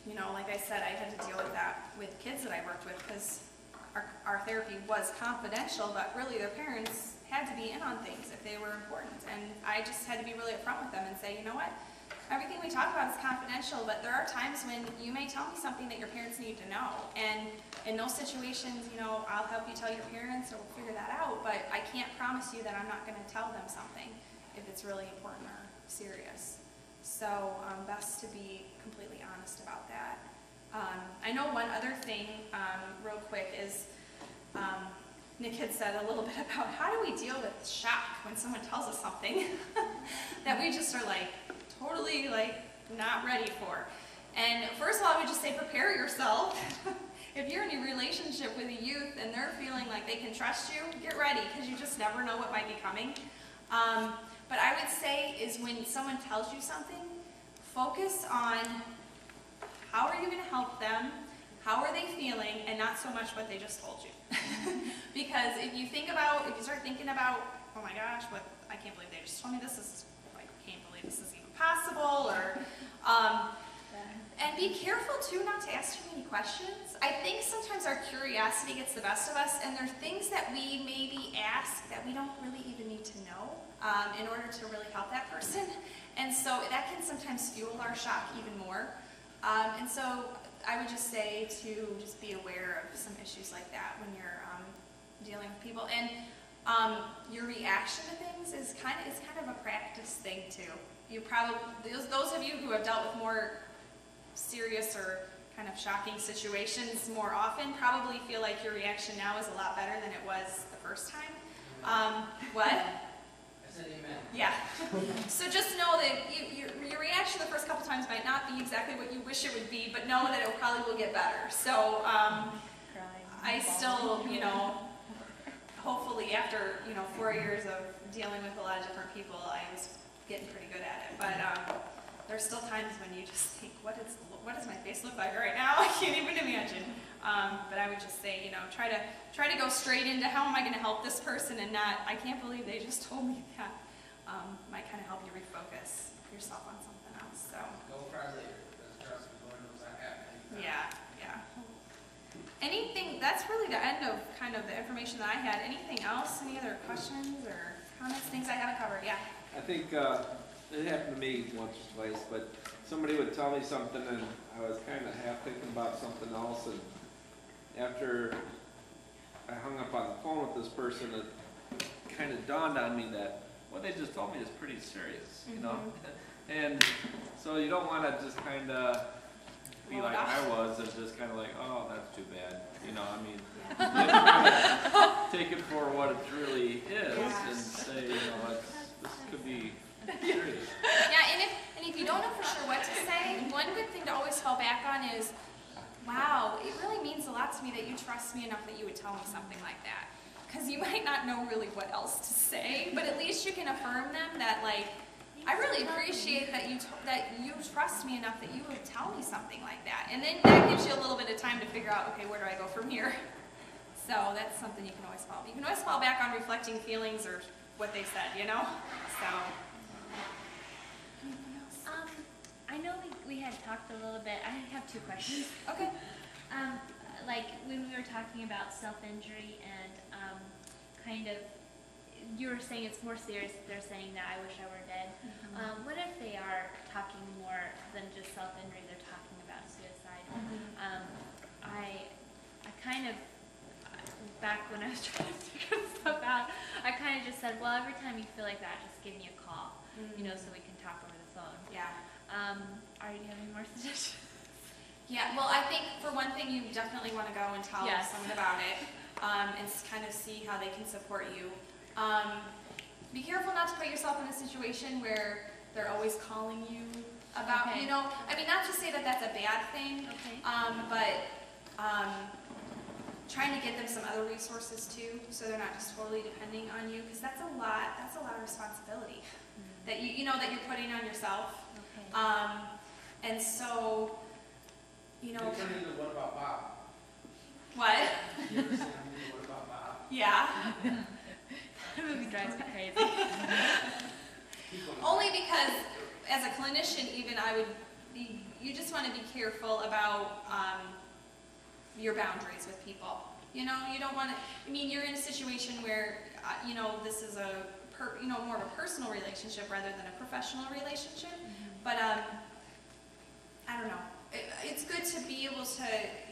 you know, like I said, I had to deal with that with kids that I worked with because our therapy was confidential, but really their parents had to be in on things if they were important. And I just had to be really upfront with them and say, you know what, everything we talk about is confidential, but there are times when you may tell me something that your parents need to know. And in those situations, you know, I'll help you tell your parents or we'll figure that out, but I can't promise you that I'm not going to tell them something if it's really important or serious. So best to be completely honest about that. I know one other thing, real quick, is Nick had said a little bit about how do we deal with shock when someone tells us something that we just are like totally like not ready for. And first of all, I would just say prepare yourself. If you're in a relationship with a youth and they're feeling like they can trust you, get ready because you just never know what might be coming. But I would say is when someone tells you something, focus on how are you going to help them, how are they feeling, and not so much what they just told you. Because if you start thinking about, oh my gosh, I can't believe they just told me this, I can't believe this is even possible, or, and be careful too not to ask too many questions. I think sometimes our curiosity gets the best of us, and there's things that we maybe ask that we don't really even need to know in order to really help that person. And so that can sometimes fuel our shock even more. And so I would just say to just be aware of some issues like that when you're dealing with people. And your reaction to things is kind of a practice thing too. You probably, those of you who have dealt with more serious or kind of shocking situations more often probably feel like your reaction now is a lot better than it was the first time. What? Yeah. So just know that your reaction the first couple times might not be exactly what you wish it would be, but know that it probably will get better. So I still, you know, hopefully after, you know, 4 years of dealing with a lot of different people, I was getting pretty good at it. But there's still times when you just think, what does my face look like right now? I can't even imagine. But I would just say, you know, try to go straight into how am I going to help this person and not, I can't believe they just told me that. Might kind of help you refocus yourself on something else. So. Go far later, because trust me, Lord knows I have. Yeah. Anything, that's really the end of kind of the information that I had. Anything else? Any other questions or comments, things I haven't covered? Yeah. I think it happened to me once or twice, but somebody would tell me something and I was kind of half thinking about something else, and after I hung up on the phone with this person, it kind of dawned on me that what they just told me is pretty serious, you know? And so you don't want to just kind of be like I was and just kind of like, oh, that's too bad, you know? I mean, take it for what it really is and say, you know, this could be serious. Yeah, and if you don't know for sure what to say, one good thing to always fall back on is, wow, it really means a lot to me that you trust me enough that you would tell me something like that. Because you might not know really what else to say, but at least you can affirm them that, like, I really appreciate that you trust me enough that you would tell me something like that. And then that gives you a little bit of time to figure out, okay, where do I go from here? So that's something you can always fall. You can always fall back on reflecting feelings or what they said, you know? So. I know we had talked a little bit. I have two questions. Okay. Like when we were talking about self-injury and kind of, you were saying it's more serious if they're saying that I wish I were dead. What if they are talking more than just self-injury, they're talking about suicide? I kind of, back when I was trying to figure stuff out, I kind of just said, well, every time you feel like that, just give me a call, you know, so we can talk over the phone. Yeah. Are you having more suggestions? Yeah, well, I think for one thing, you definitely want to go and tell someone about it and kind of see how they can support you. Be careful not to put yourself in a situation where they're always calling you about, you know, I mean, not to say that that's a bad thing, but trying to get them some other resources too, so they're not just totally depending on you, because that's a lot of responsibility that you know that you're putting on yourself. And so, you know. What about Bob? What? You ever seen the movie What About Bob? Yeah. That movie drives me crazy. Only because, as a clinician, even I would be you just want to be careful about your boundaries with people. You know, you don't want to, I mean, you're in a situation where, you know, this is more of a personal relationship rather than a professional relationship. But I don't know. It's good to be able to,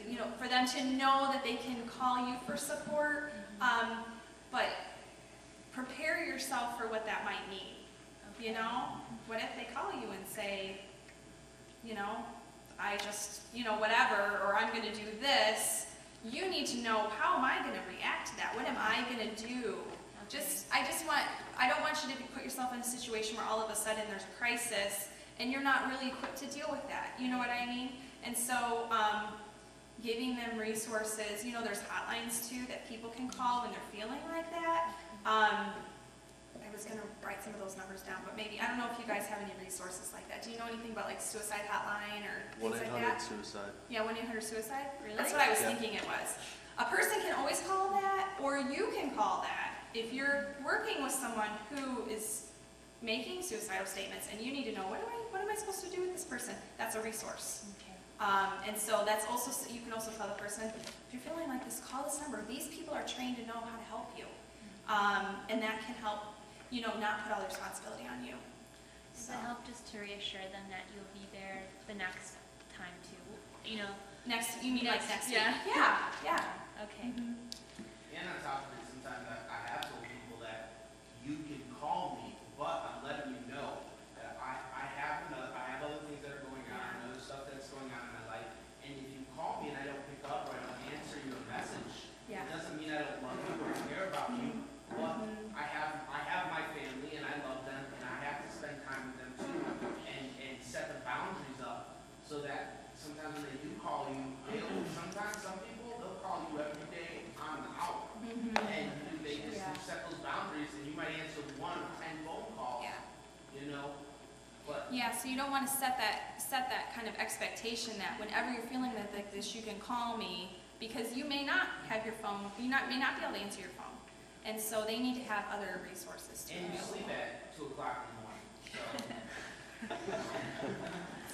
you know, for them to know that they can call you for support, but prepare yourself for what that might mean. You know, what if they call you and say, you know, I just, you know, whatever, or I'm going to do this. You need to know, how am I going to react to that? What am I going to do? I don't want you to put yourself in a situation where all of a sudden there's a crisis and you're not really equipped to deal with that. You know what I mean? And so giving them resources, you know, there's hotlines too that people can call when they're feeling like that. I was going to write some of those numbers down, but maybe, I don't know if you guys have any resources like that. Do you know anything about like suicide hotline or things like that? 1-800-SUICIDE. Yeah, 1-800-SUICIDE? Really? That's what I was Yeah. thinking it was. A person can always call that, or you can call that. If you're working with someone who is making suicidal statements and you need to know, what am I supposed to do with this person? That's a resource. Okay. And so that's also, you can also tell the person, if you're feeling like this, call this number. These people are trained to know how to help you. And that can help, you know, not put all the responsibility on you. Does it help just to reassure them that you'll be there the next time too? You know? You mean like next week? Yeah. Yeah. Okay. And on top of it, sometimes I have told people that you can call me, but I'm letting you know that I have other things that are going on, other stuff that's going on in my life. And if you call me and I don't pick up or I don't answer your message, Yeah. it doesn't mean I don't love you or care about you. But I have my family and I love them and I have to spend time with them too and set the boundaries up so that sometimes when they do call you, some people, they'll call you every day on the hour. And they just set those boundaries and you might answer 1 or 10 phone calls, Yeah. you know? But Yeah, so you don't want to set that kind of expectation that whenever you're feeling like this, you can call me, because you may not have your phone, may not be able to answer your phone. And so they need to have other resources too. and you sleep at 2 o'clock in the morning,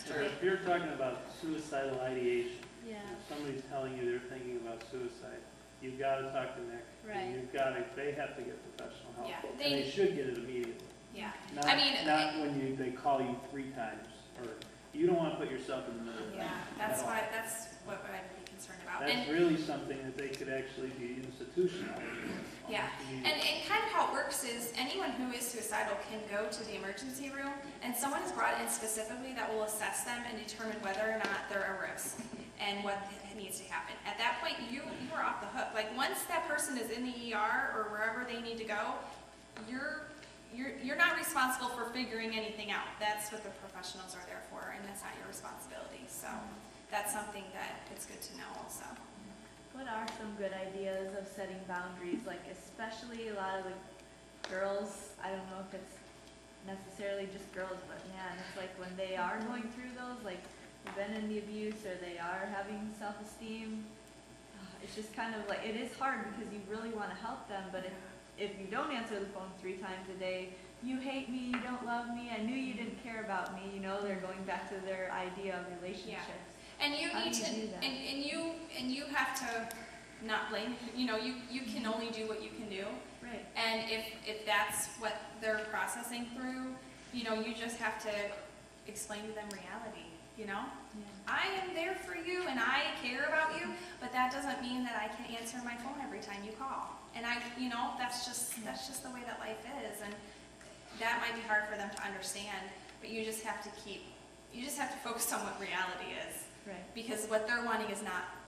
so. If you're talking about suicidal ideation, Yeah. if somebody's telling you they're thinking about suicide, you've got to talk to Nick. Right. They have to get professional help. Yeah, And they should get it immediately. Yeah. Not, I mean, not when they call you 3 times, or, you don't want to put yourself in the middle of that. Yeah, that's at all. what I'd be concerned about. That's And really something that they could actually be institutionalized. yeah, and kind of how it works is anyone who is suicidal can go to the emergency room, and someone is brought in specifically that will assess them and determine whether or not they're a risk and what needs to happen. At that point, you are off the hook. Like once that person is in the ER or wherever they need to go, you're not responsible for figuring anything out. That's what the professionals are there for, and that's not your responsibility. So that's something that it's good to know also. What are some good ideas of setting boundaries? Like especially a lot of the girls, I don't know if it's necessarily just girls, but man, it's like when they are going through those, like they've been in the abuse or they are having self-esteem, it's just kind of like, it is hard because you really want to help them, but if you don't answer the phone 3 times a day, you hate me, you don't love me, I knew you didn't care about me, you know, they're going back to their idea of relationships. And you How need do you to, do that? and you have to not blame. You know, you can only do what you can do. Right. And if that's what they're processing through, you know, you just have to explain to them reality. You know, Yeah. I am there for you and I care about you, but that doesn't mean that I can answer my phone every time you call. And you know, that's just the way that life is, and that might be hard for them to understand. But you just have to focus on what reality is. Right. Because what they're wanting is not